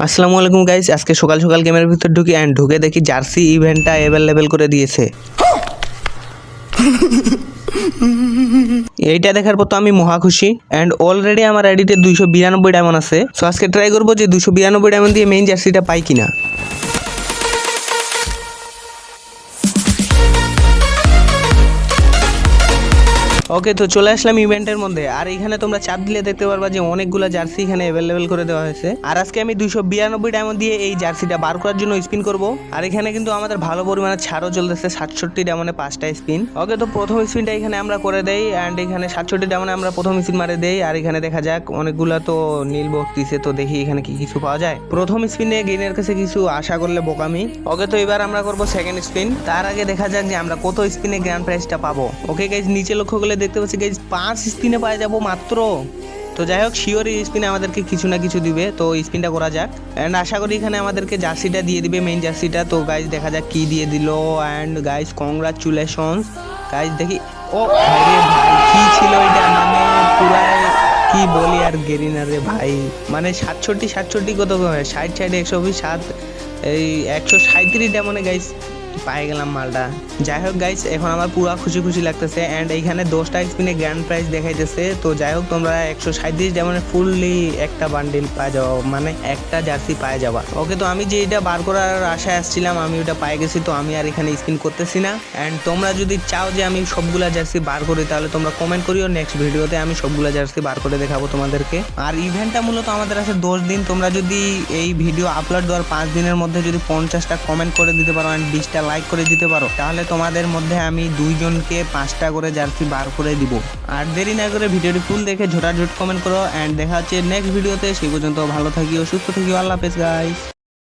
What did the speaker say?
আসসালামু আলাইকুম গাইস, আজকে সকাল সকাল গেমের ভিতর ঢুকি অ্যান্ড ঢুকে দেখি জার্সি ইভেন্টটা অ্যাভেলেবেল করে দিয়েছে। এইটা দেখার পর তো আমি মহা খুশি অ্যান্ড অলরেডি আমার আইডিতে 292 ডায়মন্ড আছে। সো আজকে ট্রাই করবো যে 292 ডায়মন্ড দিয়ে মেইন জার্সিটা পাই কিনা। ওকে, তো চলে আসলাম ইভেন্টের মধ্যে। আর এখানে তোমরা চাপ দিলে দেখতে পারবা যে অনেকগুলো জার্সি এখানে অ্যাভেলেবেল করে দেওয়া হয়েছে। আর আজকে আমি 292 ডায়মন্ড দিয়ে এই জার্সিটা বার করার জন্য স্পিন করব। আর এখানে কিন্তু আমাদের ভালো পরিমাণে ছাড়ও চলতেছে, 67 ডায়মন্ডে 5টা স্পিন। ওকে, তো প্রথম স্পিনটা এখানে আমরা করে দেই অ্যান্ড এখানে 67 ডায়মন্ডে আমরা প্রথম স্পিন মারে দেই। আর এখানে দেখা যাক অনেকগুলো তো নীল বক্স দিছে, তো দেখি এখানে কি কিছু পাওয়া যায়। প্রথম স্পিনে গেইনের কাছে কিছু আশা করলে বোকামি। ওকে, তো এবার আমরা করব সেকেন্ড স্পিন। তার আগে দেখা যাক যে আমরা কত স্পিনে গ্র্যান্ড প্রাইজটা পাবো। ওকে গাইজ, নিচে লক্ষ্য করলে দেখতে পাচ্ছি গাইজ 5 স্পিনে পাওয়া যাবো মাত্র। তো যাই হোক, শিওর এই স্পিনে আমাদেরকে কিছু না কিছু দিবে, তো স্পিনটা করা যাক অ্যান্ড আশা করি এখানে আমাদেরকে জার্সিটা দিয়ে দিবে, মেইন জার্সিটা। তো গাইজ দেখা যাক কি দিয়ে দিল অ্যান্ড গাইজ কংগ্রাচুলেশনস গাইজ। দেখি ও ভাই রে ভাই, কি ছিল এটা, মানে পুরাই কি বলি আর গেরিনার রে ভাই, মানে 67 কত 60 120 7 এই 137 ডায়মন্ডে গাইজ পাই গেলাম মালটা। যাই হোক গাইস, এখন আমার পুরো খুশি লাগতেছে অ্যান্ড এইখানে 10টা স্পিনে গ্র্যান্ড প্রাইজ দেখাইতেছে। তো যাই হোক, তোমরা 137 ডায়মন্ডে ফুললি একটা বান্ডিল পাওয়া যাওয়া, মানে একটা জার্সি পাওয়া যাবা। ওকে, তো আমি যে এটা বার করার আশায় আসছিলাম আমি ওটা পাই গেছি, তো আমি আর এখানে স্পিন করতেছি না। অ্যান্ড তোমরা যদি চাও যে আমি সবগুলা জার্সি বার করি তাহলে তোমরা কমেন্ট করিও, নেক্সট ভিডিওতে আমি সবগুলা জার্সি বার করে দেখাবো তোমাদেরকে। আর ইভেন্টটা মূলত আমাদের আছে 10 দিন। তোমরা যদি এই ভিডিও আপলোড দেওয়ার 5 দিনের মধ্যে যদি 50টা কমেন্ট করে দিতে পারো অ্যান্ড 20টা লাইক করে দিতে পারো তাহলে তোমাদের মধ্যে আমি 2 জনকে 5টা করে জার্সি বার করে দিব। আর দেরি না করে ভিডিওটি ফুল দেখে ঝোটাঝুট কমেন্ট করো অ্যান্ড দেখা হচ্ছে নেক্সট ভিডিওতে। সেই পর্যন্ত ভালো থাকিও, সুস্থ থাকিও, আল্লাহ হাফেজ গাইস।